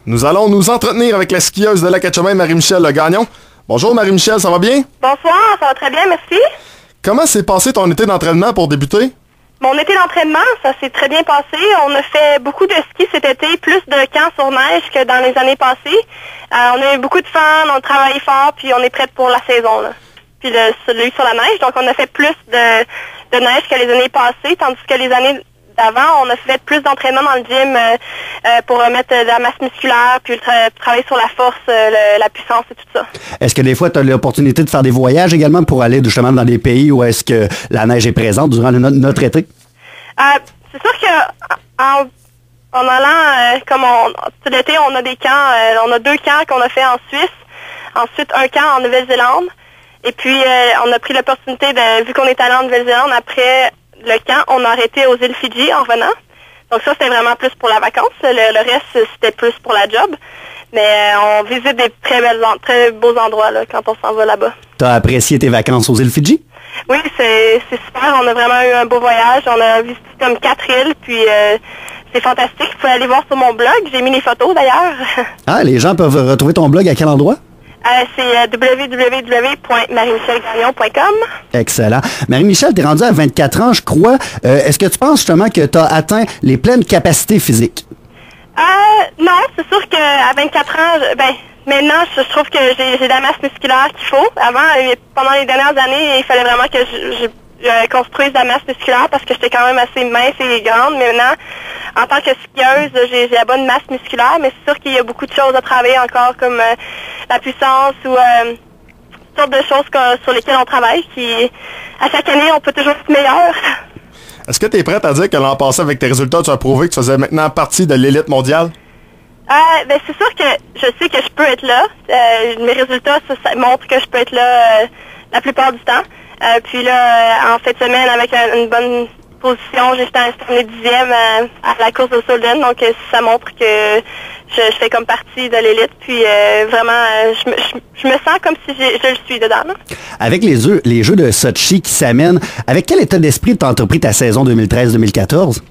Nous allons nous entretenir avec la skieuse de Lac-Etchemin, Marie-Michèle Gagnon. Bonjour Marie-Michèle, ça va bien? Bonsoir, ça va très bien, merci. Comment s'est passé ton été d'entraînement pour débuter? Mon été d'entraînement, ça s'est très bien passé. On a fait beaucoup de ski cet été, plus de camps sur neige que dans les années passées. On a eu beaucoup de fun, on a travaillé fort, puis on est prête pour la saison, là. Puis celui sur la neige, donc on a fait plus de neige que les années passées, tandis que les années d'avant, on a fait plus d'entraînement dans le gym pour remettre de la masse musculaire, puis travailler sur la force, la puissance et tout ça. Est-ce que des fois, tu as l'opportunité de faire des voyages également pour aller justement dans des pays où est-ce que la neige est présente durant notre été? C'est sûr que en allant, tout l'été, on a des camps, on a 2 camps qu'on a fait en Suisse, ensuite un camp en Nouvelle-Zélande, et puis on a pris l'opportunité, vu qu'on est allé en Nouvelle-Zélande, après le camp, on a arrêté aux îles Fidji en revenant. Donc ça, c'était vraiment plus pour la vacance. Le reste, c'était plus pour la job. Mais on visite des très beaux endroits là, quand on s'en va là-bas. T'as apprécié tes vacances aux îles Fidji? Oui, c'est super. On a vraiment eu un beau voyage. On a visité comme 4 îles, puis c'est fantastique. Vous pouvez aller voir sur mon blog. J'ai mis les photos d'ailleurs. Ah, les gens peuvent retrouver ton blog à quel endroit? C'est www.mariemichelgagnon.com. Excellent. Marie-Michèle, t'es rendue à 24 ans, je crois. Est-ce que tu penses justement que tu as atteint les pleines capacités physiques? Non, c'est sûr qu'à 24 ans, maintenant, je trouve que j'ai de la masse musculaire qu'il faut. Avant, pendant les dernières années, il fallait vraiment que je construise de la masse musculaire parce que j'étais quand même assez mince et grande. Mais maintenant, en tant que skieuse, j'ai la bonne masse musculaire, mais c'est sûr qu'il y a beaucoup de choses à travailler encore, comme la puissance ou toutes sortes de choses sur lesquelles on travaille, qui, à chaque année, on peut toujours être meilleur. Est-ce que tu es prête à dire que l'an passé, avec tes résultats, tu as prouvé que tu faisais maintenant partie de l'élite mondiale? C'est sûr que je sais que je peux être là. Mes résultats, ça montre que je peux être là la plupart du temps. Puis là, en fin de semaine, avec une bonne position, j'ai terminé 10e à la course de Solden. Donc, ça montre que je fais comme partie de l'élite. Puis vraiment, je me sens comme si je le suis dedans. Là. Avec les Jeux de Sochi qui s'amènent, avec quel état d'esprit t'as entrepris ta saison 2013-2014?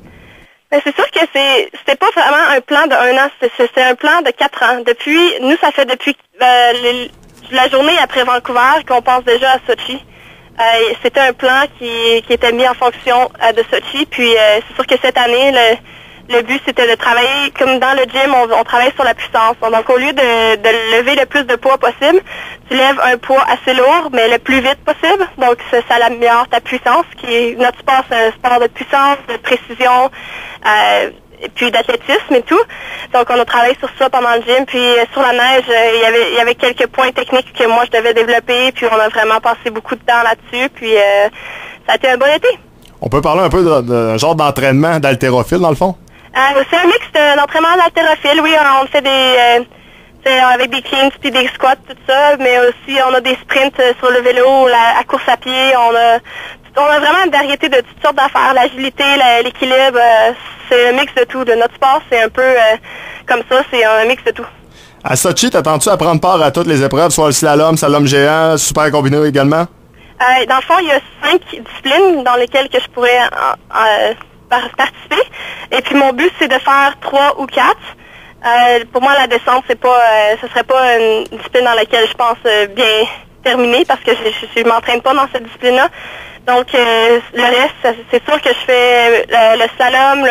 C'est sûr que c'était pas vraiment un plan de 1 an, c'est un plan de 4 ans. Nous, ça fait depuis la journée après Vancouver qu'on pense déjà à Sochi. C'était un plan qui était mis en fonction de Sochi. Puis c'est sûr que cette année, le but c'était de travailler comme dans le gym, on travaille sur la puissance. Donc au lieu de lever le plus de poids possible, tu lèves un poids assez lourd, mais le plus vite possible. Donc ça améliore ta puissance, notre sport, c'est un sport de puissance, de précision, et puis d'athlétisme et tout. Donc on a travaillé sur ça pendant le gym, puis sur la neige, il y avait quelques points techniques que moi je devais développer, puis on a vraiment passé beaucoup de temps là-dessus, puis ça a été un bon été. On peut parler un peu d'un genre d'entraînement d'haltérophile dans le fond? C'est un mix d'entraînement d'haltérophile, oui, on fait avec des cleans puis des squats, tout ça, mais aussi on a des sprints sur le vélo, la course à pied, on a vraiment une variété de toutes sortes d'affaires, l'agilité, l'équilibre, c'est un mix de tout. Notre sport, c'est un peu comme ça, c'est un mix de tout. À Sochi, t'attends-tu à prendre part à toutes les épreuves, soit le slalom géant, super combiné également? Dans le fond, il y a 5 disciplines dans lesquelles que je pourrais participer. Et puis mon but, c'est de faire 3 ou 4. Pour moi, la descente, ce serait pas une discipline dans laquelle je pense bien terminer parce que je m'entraîne pas dans cette discipline-là. Donc, le reste, c'est sûr que je fais le slalom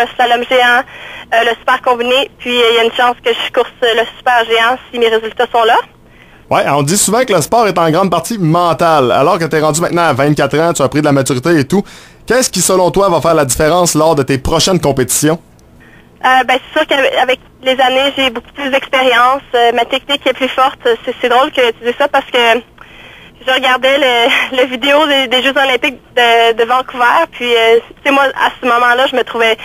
géant, le super combiné, puis il y a une chance que je course le super géant si mes résultats sont là. Ouais, on dit souvent que le sport est en grande partie mental. Alors que tu es rendu maintenant à 24 ans, tu as pris de la maturité et tout. Qu'est-ce qui, selon toi, va faire la différence lors de tes prochaines compétitions? C'est sûr qu'avec les années, j'ai beaucoup plus d'expérience. Ma technique est plus forte. C'est drôle que tu dises ça parce que je regardais le vidéo des Jeux olympiques de Vancouver. Puis, moi, à ce moment-là, je me trouvais...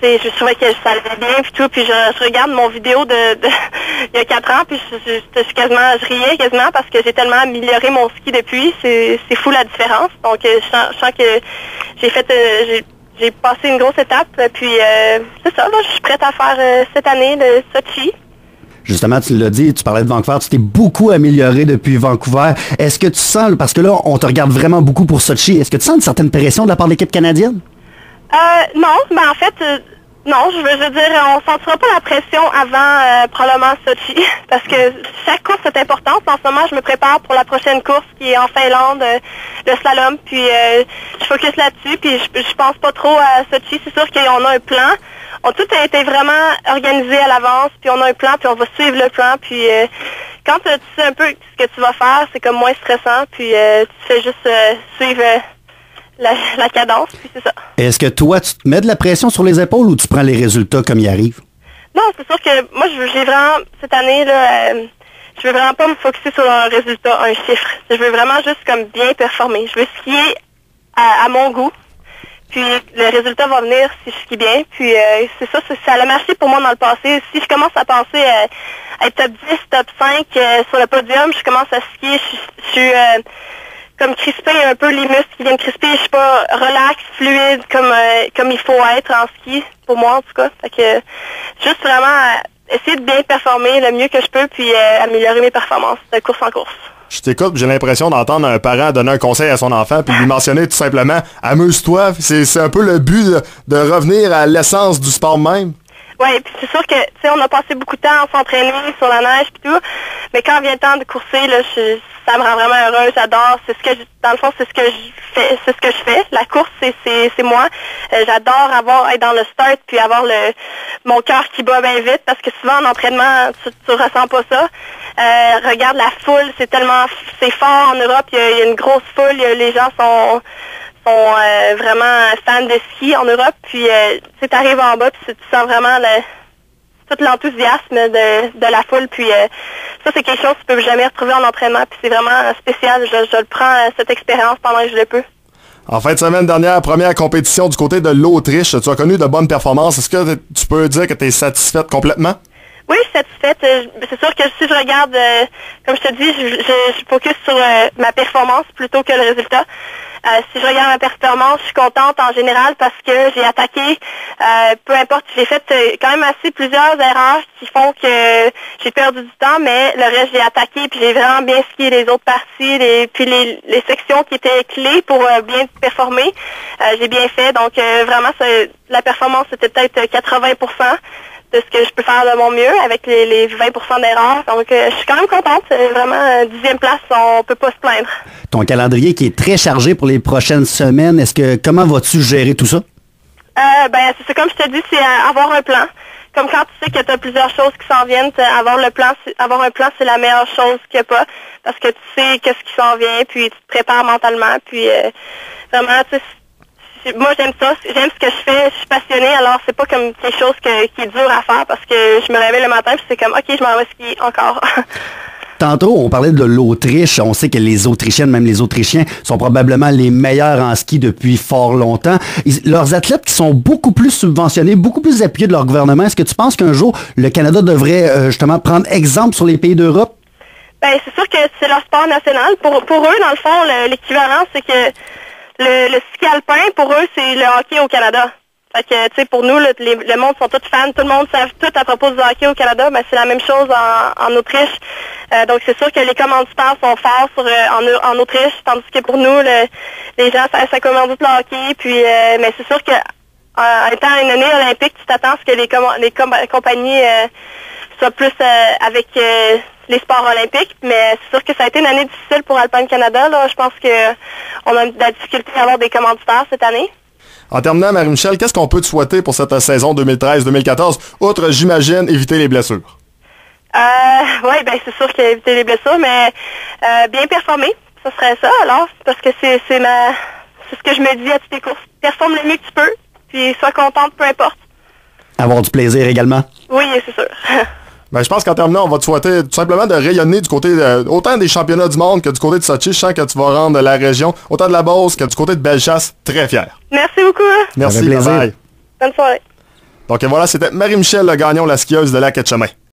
je trouvais que ça allait bien puis tout, puis je regarde mon vidéo il y a 4 ans, puis je riais quasiment parce que j'ai tellement amélioré mon ski depuis, c'est fou la différence. Donc je sens que j'ai passé une grosse étape, puis c'est ça, là, je suis prête à faire cette année de Sochi. Justement, tu l'as dit, tu parlais de Vancouver, tu t'es beaucoup amélioré depuis Vancouver. Est-ce que tu sens, parce que là, on te regarde vraiment beaucoup pour Sochi, est-ce que tu sens une certaine pression de la part de l'équipe canadienne? Non, en fait, Non, je veux dire, on sentira pas la pression avant probablement Sochi, parce que chaque course est importante. En ce moment, je me prépare pour la prochaine course qui est en Finlande, le slalom, puis je focus là-dessus, puis je pense pas trop à Sochi. C'est sûr qu'on a un plan. Tout a été vraiment organisé à l'avance, puis on a un plan, puis on va suivre le plan, puis quand tu sais un peu ce que tu vas faire, c'est comme moins stressant, puis tu fais juste suivre la cadence, puis c'est ça. Est-ce que toi, tu te mets de la pression sur les épaules ou tu prends les résultats comme ils arrivent? Non, c'est sûr que moi, j'ai vraiment, cette année, là, je veux vraiment pas me focusser sur un résultat, un chiffre. Je veux vraiment juste comme bien performer. Je veux skier à mon goût. Puis le résultat va venir si je skie bien. Puis c'est ça, ça a marché pour moi dans le passé. Si je commence à penser à être top 10, top 5 sur le podium, je commence à skier. Je suis comme crispé un peu, les muscles qui viennent crisper. Je suis pas relax, fluide comme il faut être en ski, pour moi en tout cas. Fait que juste vraiment essayer de bien performer le mieux que je peux, puis améliorer mes performances de course en course. Je t'écoute, j'ai l'impression d'entendre un parent donner un conseil à son enfant puis lui mentionner tout simplement « Amuse-toi ». C'est un peu le but de revenir à l'essence du sport même. Oui, puis c'est sûr que, tu sais, on a passé beaucoup de temps à s'entraîner sur la neige puis tout, mais quand vient le temps de courser, là, ça me rend vraiment heureuse, j'adore. Dans le fond, c'est ce que je fais. La course, c'est moi. J'adore être dans le start puis avoir mon cœur qui bat bien vite parce que souvent en entraînement, tu ressens pas ça. Regarde la foule, c'est fort en Europe, il y a une grosse foule, les gens sont vraiment fans de ski en Europe, puis tu arrives en bas, puis tu sens vraiment tout l'enthousiasme de la foule, puis ça c'est quelque chose que tu peux jamais retrouver en entraînement, puis c'est vraiment spécial, je le prends cette expérience pendant que je le peux. En fin de semaine dernière, première compétition du côté de l'Autriche, tu as connu de bonnes performances, est-ce que tu peux dire que tu es satisfaite complètement? Oui, je suis satisfaite. C'est sûr que si je regarde, comme je te dis, je focus sur ma performance plutôt que le résultat. Si je regarde ma performance, je suis contente en général parce que j'ai attaqué, peu importe, j'ai fait quand même assez plusieurs erreurs qui font que j'ai perdu du temps, mais le reste j'ai attaqué puis j'ai vraiment bien skié les autres parties, puis les sections qui étaient clés pour bien performer. J'ai bien fait, donc vraiment la performance c'était peut-être 80% de ce que je peux faire de mon mieux avec les 20% d'erreurs. Donc, je suis quand même contente. Vraiment, 10e place, on peut pas se plaindre. Ton calendrier qui est très chargé pour les prochaines semaines, comment vas-tu gérer tout ça? C'est comme je te dis, c'est avoir un plan. Comme quand tu sais que tu as plusieurs choses qui s'en viennent, avoir un plan, c'est la meilleure chose qu'il n'y a pas. Parce que tu sais qu'est-ce qui s'en vient, puis tu te prépares mentalement, puis vraiment, tu sais, moi j'aime ça, j'aime ce que je fais, je suis passionnée, alors c'est pas comme quelque chose qui est dur à faire parce que je me réveille le matin puis c'est comme ok, je m'en vais skier encore. Tantôt, on parlait de l'Autriche. On sait que les Autrichiennes, même les Autrichiens, sont probablement les meilleurs en ski depuis fort longtemps. Leurs athlètes qui sont beaucoup plus subventionnés, beaucoup plus appuyés de leur gouvernement, est-ce que tu penses qu'un jour, le Canada devrait justement prendre exemple sur les pays d'Europe? Ben, c'est sûr que c'est leur sport national. Pour eux, dans le fond, l'équivalent, c'est que le ski alpin, pour eux, c'est le hockey au Canada. Fait que, tu sais, pour nous, le monde sont tous fans, tout le monde sait tout à propos du hockey au Canada, ben c'est la même chose en Autriche. Donc, c'est sûr que les commanditaires sont forts en Autriche, tandis que pour nous, les gens, ça commandite le hockey, puis, mais c'est sûr que, en étant une année olympique, tu t'attends à ce que les compagnies soient plus avec les sports olympiques, mais c'est sûr que ça a été une année difficile pour Alpine Canada. Là. Je pense qu'on a de la difficulté à avoir des commanditaires cette année. En terminant, Marie-Michel, qu'est-ce qu'on peut te souhaiter pour cette saison 2013-2014, outre, j'imagine, éviter les blessures? Oui, ben c'est sûr qu'éviter les blessures, mais bien performer, ce serait ça alors, parce que c'est ce que je me dis à toutes les courses. Performe le mieux que tu peux, puis sois contente, peu importe. Avoir du plaisir également? Oui, c'est sûr. Ben, je pense qu'en terminant, on va te souhaiter tout simplement de rayonner du côté autant des championnats du monde que du côté de Sochi. Je sens que tu vas rendre la région, autant de la Beauce que du côté de Bellechasse, très fier. Merci beaucoup. Merci, plaisir. bye. Bonne soirée. Donc voilà, c'était Marie-Michel Gagnon, la skieuse de Lac-Etchemin.